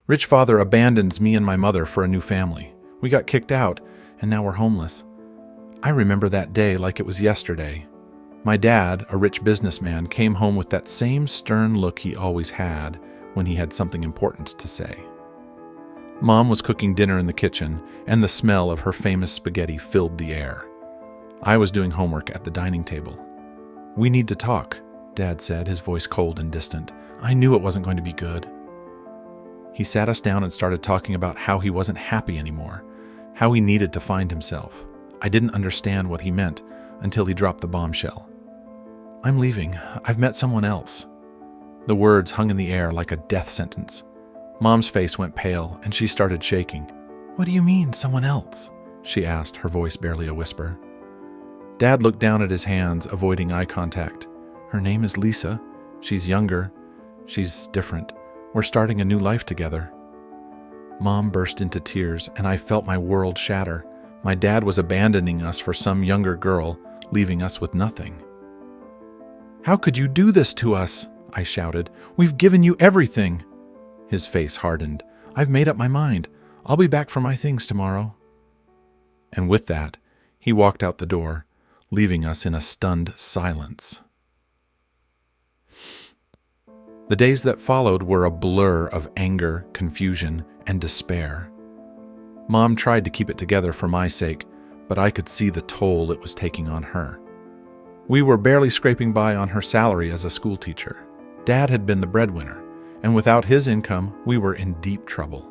Rich father abandons me and my mother for a new family. We got kicked out, and now we're homeless. I remember that day like it was yesterday. My dad, a rich businessman, came home with that same stern look he always had when he had something important to say. Mom was cooking dinner in the kitchen, and the smell of her famous spaghetti filled the air. I was doing homework at the dining table. "We need to talk," Dad said, his voice cold and distant. I knew it wasn't going to be good. He sat us down and started talking about how he wasn't happy anymore, how he needed to find himself. I didn't understand what he meant until he dropped the bombshell. "I'm leaving. I've met someone else." The words hung in the air like a death sentence. Mom's face went pale, and she started shaking. "What do you mean, someone else?" she asked, her voice barely a whisper. Dad looked down at his hands, avoiding eye contact. "Her name is Lisa. She's younger. She's different. We're starting a new life together." Mom burst into tears, and I felt my world shatter. My dad was abandoning us for some younger girl, leaving us with nothing. "How could you do this to us?" I shouted. "We've given you everything." His face hardened. "I've made up my mind. I'll be back for my things tomorrow." And with that, he walked out the door, leaving us in a stunned silence. The days that followed were a blur of anger, confusion, and despair. Mom tried to keep it together for my sake, but I could see the toll it was taking on her. We were barely scraping by on her salary as a schoolteacher. Dad had been the breadwinner, and without his income, we were in deep trouble.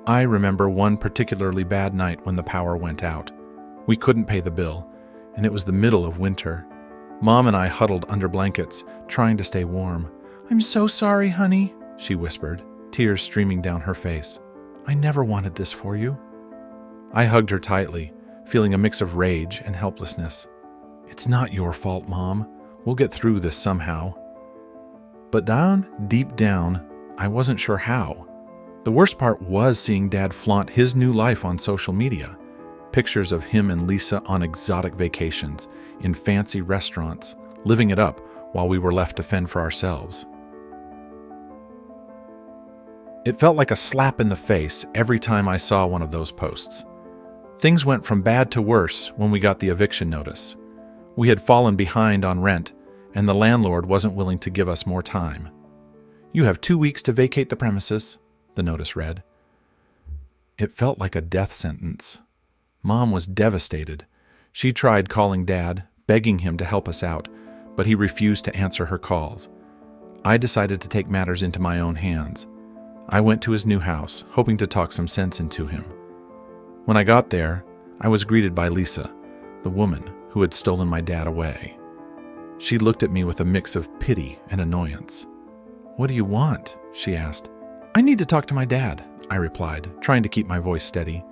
I remember one particularly bad night when the power went out. We couldn't pay the bill, and it was the middle of winter. Mom and I huddled under blankets, trying to stay warm. "I'm so sorry, honey," she whispered, tears streaming down her face. "I never wanted this for you." I hugged her tightly, feeling a mix of rage and helplessness. "It's not your fault, Mom. We'll get through this somehow." But deep down, I wasn't sure how. The worst part was seeing Dad flaunt his new life on social media. Pictures of him and Lisa on exotic vacations, in fancy restaurants, living it up while we were left to fend for ourselves. It felt like a slap in the face every time I saw one of those posts. Things went from bad to worse when we got the eviction notice. We had fallen behind on rent, and the landlord wasn't willing to give us more time. "You have 2 weeks to vacate the premises," the notice read. It felt like a death sentence. Mom was devastated. She tried calling Dad, begging him to help us out, but he refused to answer her calls. I decided to take matters into my own hands. I went to his new house, hoping to talk some sense into him. When I got there, I was greeted by Lisa, the woman who had stolen my dad away. She looked at me with a mix of pity and annoyance. "What do you want?" she asked. "I need to talk to my dad," I replied, trying to keep my voice steady.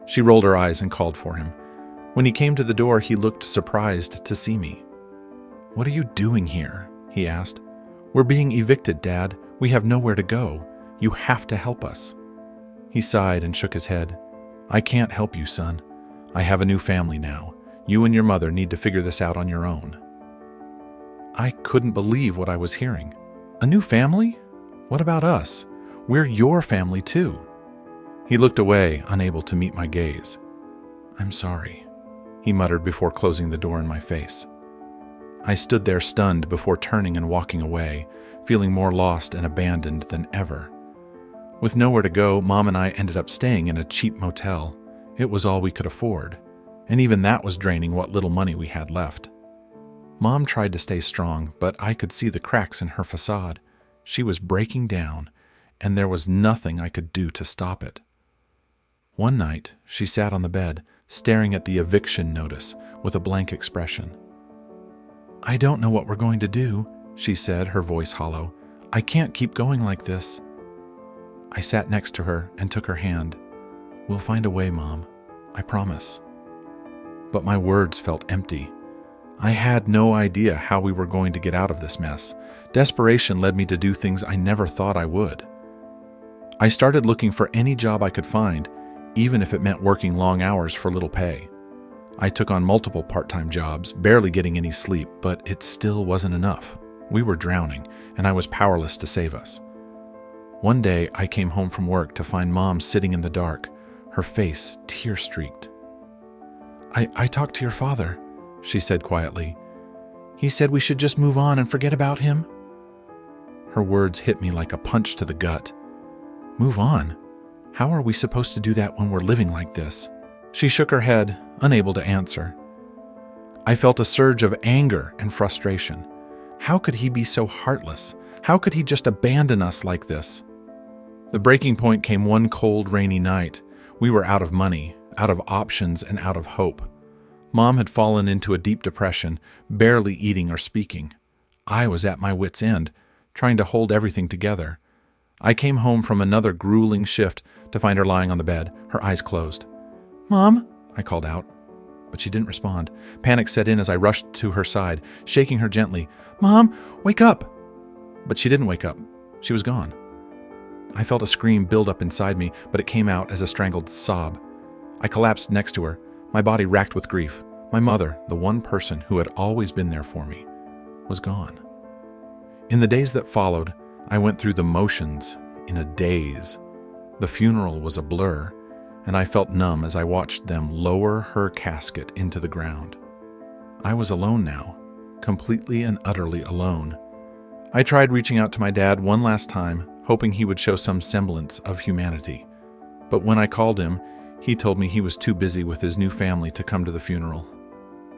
She rolled her eyes and called for him. When he came to the door, he looked surprised to see me. "What are you doing here?" he asked. "We're being evicted, Dad. We have nowhere to go. You have to help us." He sighed and shook his head. "I can't help you, son. I have a new family now. You and your mother need to figure this out on your own." I couldn't believe what I was hearing. "A new family? What about us? We're your family too." He looked away, unable to meet my gaze. "I'm sorry," he muttered before closing the door in my face. I stood there stunned before turning and walking away, feeling more lost and abandoned than ever. With nowhere to go, Mom and I ended up staying in a cheap motel. It was all we could afford, and even that was draining what little money we had left. Mom tried to stay strong, but I could see the cracks in her facade. She was breaking down, and there was nothing I could do to stop it. One night, she sat on the bed, staring at the eviction notice with a blank expression. "I don't know what we're going to do," she said, her voice hollow. "I can't keep going like this." I sat next to her and took her hand. "We'll find a way, Mom. I promise." But my words felt empty. I had no idea how we were going to get out of this mess. Desperation led me to do things I never thought I would. I started looking for any job I could find, even if it meant working long hours for little pay. I took on multiple part-time jobs, barely getting any sleep, but it still wasn't enough. We were drowning, and I was powerless to save us. One day, I came home from work to find Mom sitting in the dark, her face tear-streaked. I talked to your father," she said quietly. "He said we should just move on and forget about him." Her words hit me like a punch to the gut. Move on? How are we supposed to do that when we're living like this? She shook her head, unable to answer. I felt a surge of anger and frustration. How could he be so heartless? How could he just abandon us like this? The breaking point came one cold, rainy night. We were out of money, out of options, and out of hope. Mom had fallen into a deep depression, barely eating or speaking. I was at my wit's end, trying to hold everything together. I came home from another grueling shift to find her lying on the bed, her eyes closed. "Mom," I called out, but she didn't respond. Panic set in as I rushed to her side, shaking her gently. "Mom, wake up!" But she didn't wake up. She was gone. I felt a scream build up inside me, but it came out as a strangled sob. I collapsed next to her, my body racked with grief. My mother, the one person who had always been there for me, was gone. In the days that followed, I went through the motions in a daze. The funeral was a blur, and I felt numb as I watched them lower her casket into the ground. I was alone now, completely and utterly alone. I tried reaching out to my dad one last time, hoping he would show some semblance of humanity. But when I called him, he told me he was too busy with his new family to come to the funeral.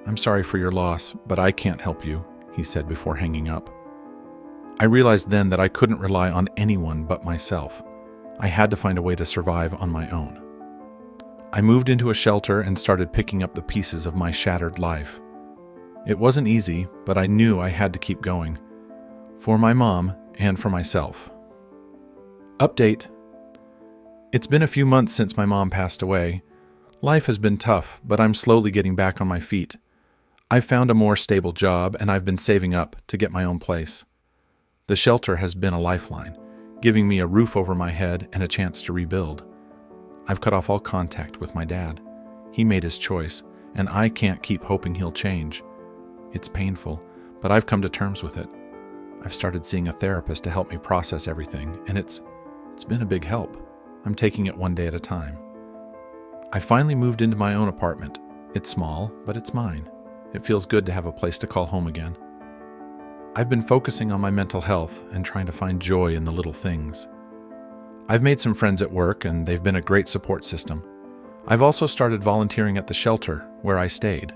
"I'm sorry for your loss, but I can't help you," he said before hanging up. I realized then that I couldn't rely on anyone but myself. I had to find a way to survive on my own. I moved into a shelter and started picking up the pieces of my shattered life. It wasn't easy, but I knew I had to keep going. For my mom and for myself. Update. It's been a few months since my mom passed away. Life has been tough, but I'm slowly getting back on my feet. I've found a more stable job, and I've been saving up to get my own place. The shelter has been a lifeline, giving me a roof over my head and a chance to rebuild. I've cut off all contact with my dad. He made his choice, and I can't keep hoping he'll change. It's painful, but I've come to terms with it. I've started seeing a therapist to help me process everything, and it's been a big help. I'm taking it one day at a time. I finally moved into my own apartment. It's small, but it's mine. It feels good to have a place to call home again. I've been focusing on my mental health and trying to find joy in the little things. I've made some friends at work, and they've been a great support system. I've also started volunteering at the shelter where I stayed.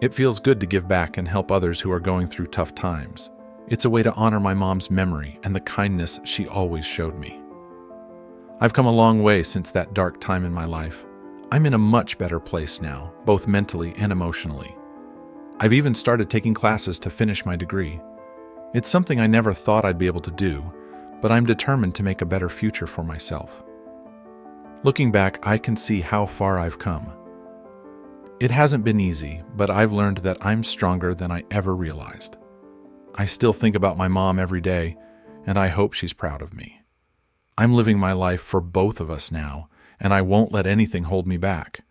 It feels good to give back and help others who are going through tough times. It's a way to honor my mom's memory and the kindness she always showed me. I've come a long way since that dark time in my life. I'm in a much better place now, both mentally and emotionally. I've even started taking classes to finish my degree. It's something I never thought I'd be able to do, but I'm determined to make a better future for myself. Looking back, I can see how far I've come. It hasn't been easy, but I've learned that I'm stronger than I ever realized. I still think about my mom every day, and I hope she's proud of me. I'm living my life for both of us now, and I won't let anything hold me back.